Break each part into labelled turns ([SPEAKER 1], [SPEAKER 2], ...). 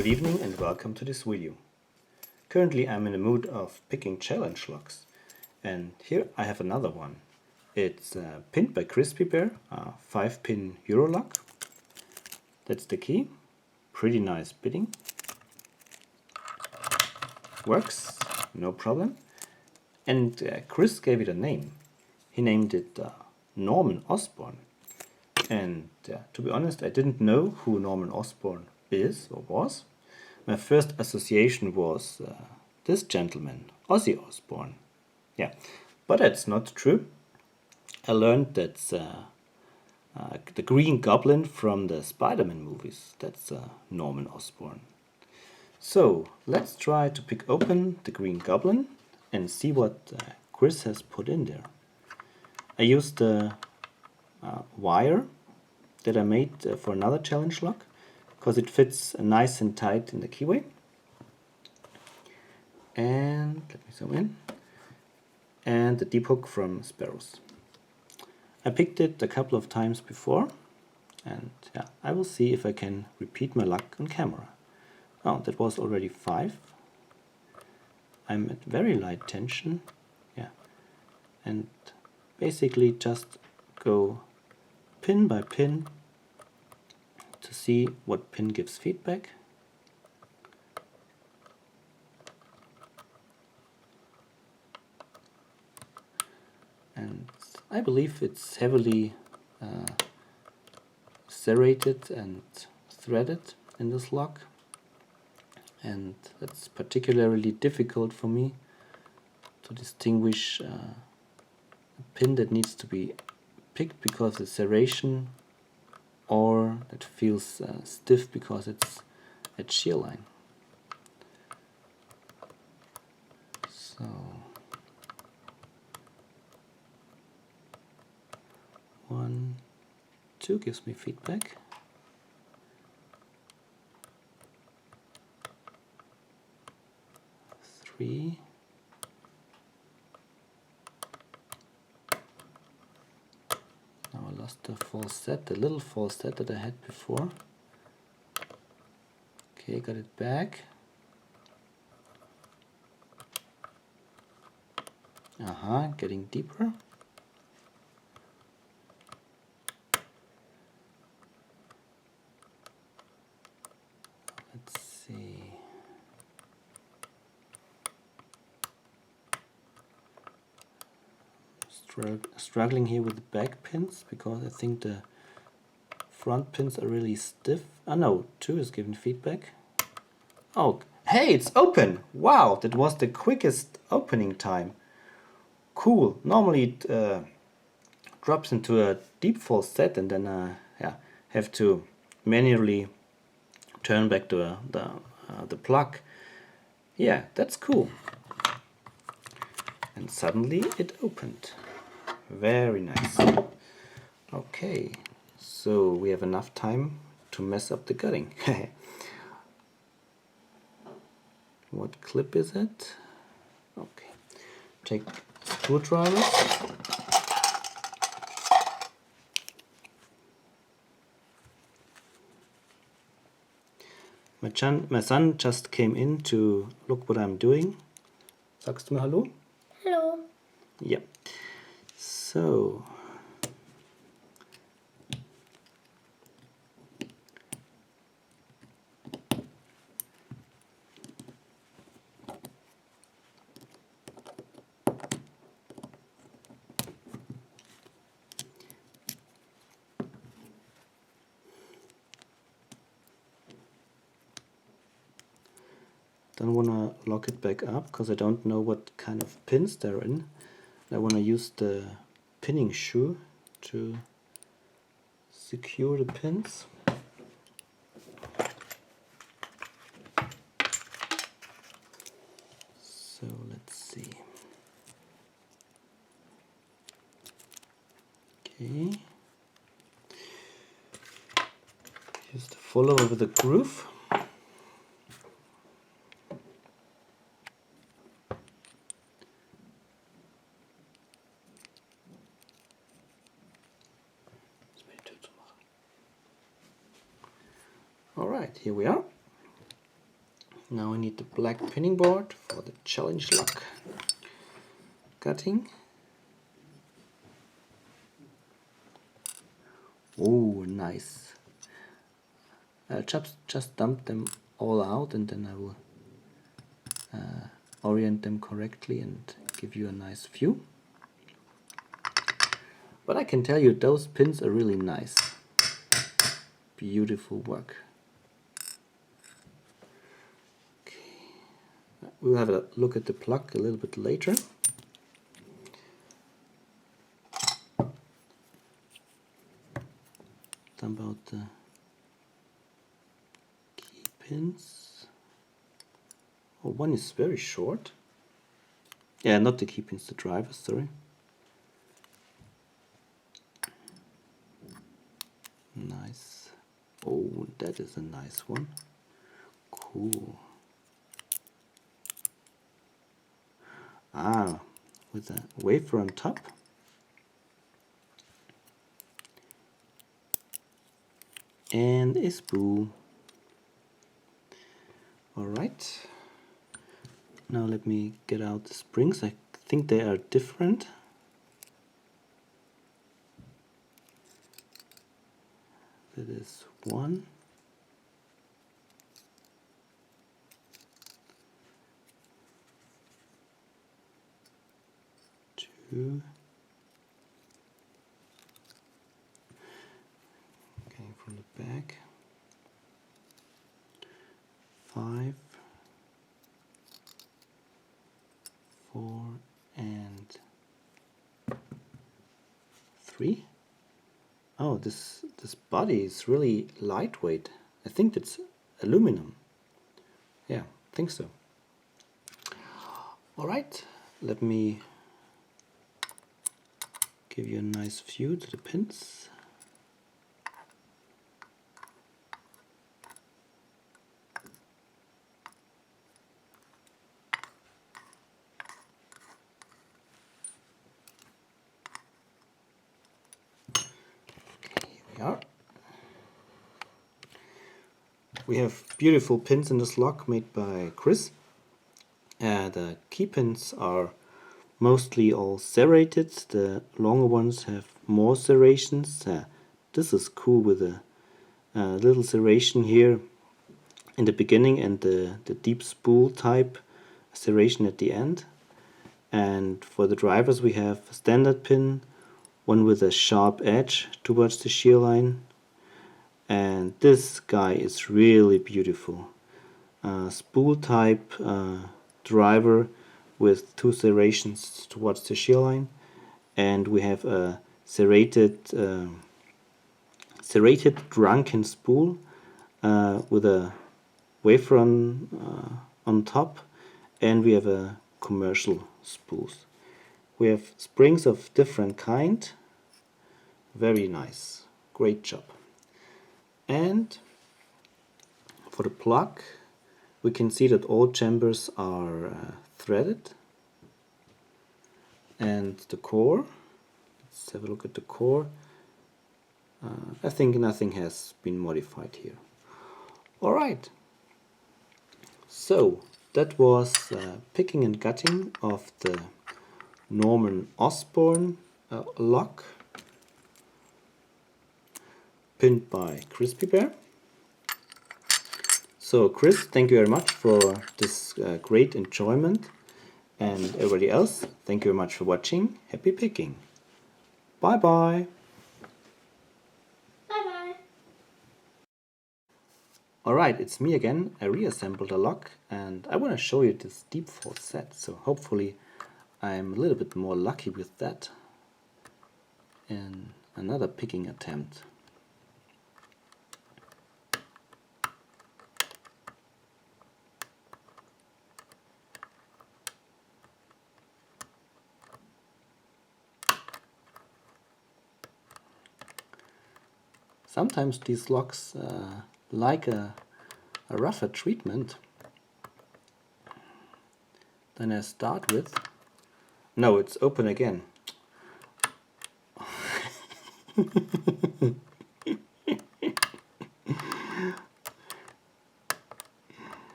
[SPEAKER 1] Good evening and welcome to this video. Currently I'm in the mood of picking challenge locks, and here I have another one. It's pinned by Crispey Bear, a 5-pin Euro lock. That's the key. Pretty nice bitting. Works, no problem. And Chris gave it a name. He named it Norman Osborn. And to be honest, I didn't know who Norman Osborn is or was. My first association was this gentleman, Ozzy Osbourne. Yeah, but that's not true. I learned that's the Green Goblin from the Spider-Man movies. That's Norman Osborn. So let's try to pick open the Green Goblin and see what Chris has put in there. I used the wire that I made for another challenge lock because it fits nice and tight in the keyway. And let me zoom in. And the deep hook from Sparrows. I picked it a couple of times before, and yeah, I will see if I can repeat my luck on camera. Oh, that was already 5. I'm at very light tension, yeah, and basically just go pin by pin to see what pin gives feedback. And I believe it's heavily serrated and threaded in this lock, and that's particularly difficult for me to distinguish a pin that needs to be picked because it's serration, or that feels stiff because it's at shear line. So 1, 2 gives me feedback. 3. Now I lost the false set, the little false set that I had before. Okay, got it back. Getting deeper. Let's see. Struggling here with the back pins because I think the front pins are really stiff. Oh no, 2 is giving feedback. Oh, hey, it's open! Wow, that was the quickest opening time. Cool. Normally it drops into a deep false set, and then have to manually turn back the plug. Yeah, that's cool. And suddenly it opened. Very nice. Okay, so we have enough time to mess up the gutting. What clip is it? Okay, take screwdrivers. My son just came in to look what I'm doing. Sagst du mir Hallo?
[SPEAKER 2] Hello.
[SPEAKER 1] Yeah. So. Don't want to lock it back up because I don't know what kind of pins they're in. I want to use the pinning shoe to secure the pins. So let's see. Okay. Use the follower with the groove. Alright, here we are. Now I need the black pinning board for the challenge lock cutting. Oh, nice. I'll just dump them all out and then I will orient them correctly and give you a nice view. But I can tell you those pins are really nice. Beautiful work. Okay. We'll have a look at the plug a little bit later. Dump out the key pins. Oh, one is very short. Yeah, not the key pins, the drivers, sorry. Nice. Oh, that is a nice one. Cool. Ah, with a wafer on top. And a spool. Alright. Now let me get out the springs. I think they are different. That is one. Two. Okay, from the back. 5, 4, and 3. Oh, this body is really lightweight. I think it's aluminum. Yeah, I think so. Alright, let me give you a nice view to the pins. We have beautiful pins in this lock made by Chris. The key pins are mostly all serrated. The longer ones have more serrations. This is cool with a little serration here in the beginning and the deep spool type serration at the end. And for the drivers we have a standard pin, one with a sharp edge towards the shear line. And this guy is really beautiful. Spool type driver with 2 serrations towards the shear line, and we have a serrated drunken spool with a wafer on top, and we have a commercial spools. We have springs of different kind. Very nice, great job. And for the plug, we can see that all chambers are threaded. And the core, let's have a look at the core. I think nothing has been modified here. Alright, so that was picking and cutting of the Norman Osborn lock, pinned by Crispy Bear. So Chris, thank you very much for this great enjoyment, and everybody else, thank you very much for watching. Happy picking. Bye bye.
[SPEAKER 2] Bye bye.
[SPEAKER 1] Alright, it's me again. I reassembled the lock and I want to show you this deep fall set, so hopefully I'm a little bit more lucky with that in another picking attempt. Sometimes these locks like a rougher treatment than I start with. No, it's open again.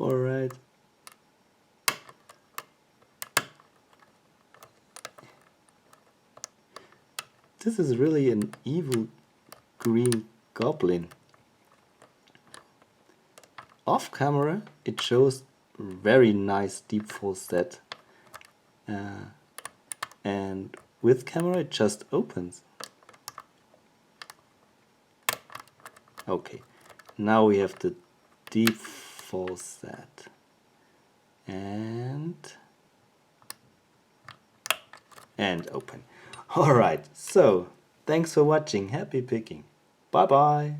[SPEAKER 1] Alright. This is really an evil Green Goblin. Off camera it shows very nice deep fall set, and with camera it just opens. Okay, now we have the deep fall set, and open. Alright, so thanks for watching, happy picking, bye bye.